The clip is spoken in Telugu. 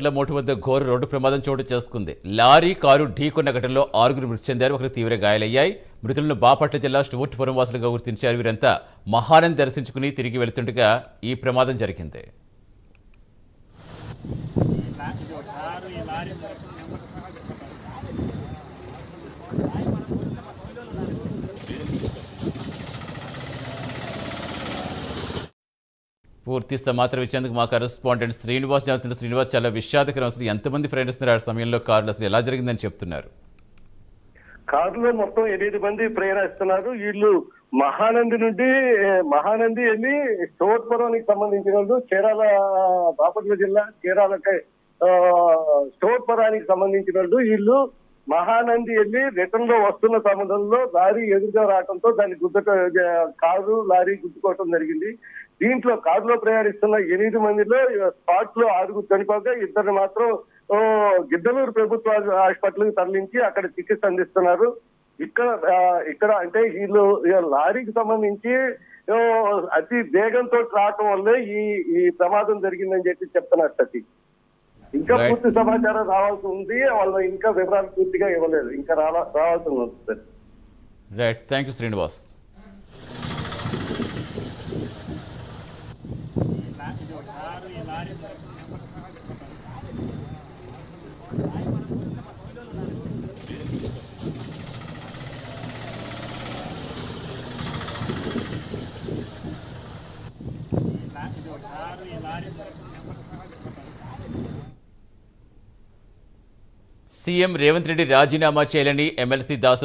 మోటు వద్ద ఘోర రోడ్డు ప్రమాదం చోటు చేసుకుంది. లారీ కారు ఢీకొన్న ఘటనలో 6గురు మృతి చెందారు, ఒకరు తీవ్ర గాయాలయ్యాయి. మృతులను బాపట్ల జిల్లా స్టూవర్ట్పురం వాసులుగా గుర్తించారు. వీరంతా మహానంది దర్శించుకుని తిరిగి వెళుతుండగా ఈ ప్రమాదం జరిగింది. పూర్తి సమాచారం ఇచ్చేందుకు మా కరెస్పాండెంట్ శ్రీనివాస్ చెబుతున్న శ్రీనివాస్, చాలా విషాదకరం. అసలు ఎంతమంది ప్రయాణిస్తున్నారు ఆ సమయంలో కారులో, అసలు ఎలా జరిగిందని చెప్తున్నారు? కారులో మొత్తం 8 మంది ప్రయాణిస్తున్నారు. వీళ్ళు మహానంది వెళ్ళి స్టూవర్ట్పురానికి సంబంధించిన వాళ్ళు, చీరాల బాపట్ల జిల్లా చీరాలకి స్టూవర్ట్పురానికి సంబంధించిన వాళ్ళు. వీళ్ళు మహానంది వెళ్ళి రిటర్న్ లో వస్తున్న సమయంలో లారీ ఎదురుగా రావడంతో దాన్ని కారు లారీ గుద్దుకోవటం జరిగింది. దీంట్లో కారులో ప్రయాణిస్తున్న 8 మందిలో స్పాట్ లో 6 చనిపోగా 2 మాత్రం గిద్దలూరు ప్రభుత్వ హాస్పిటల్ కి తరలించి అక్కడ చికిత్స అందిస్తున్నారు. ఇక్కడ అంటే వీళ్ళు లారీకి సంబంధించి అతి వేగంతో రావటం వల్లే ఈ ప్రమాదం జరిగిందని చెప్తున్నారు సతీ. ఇంకా పూర్తి సమాచారం రావాల్సి ఉంది. వాళ్ళు ఇంకా వివరాలు పూర్తిగా ఇవ్వలేదు, ఇంకా రావాల్సి ఉంది sir. Right, thank you Srinivas. CM Revanth Reddy రాజీనామా చేయాలని ఎమ్మెల్సీ దాసోజు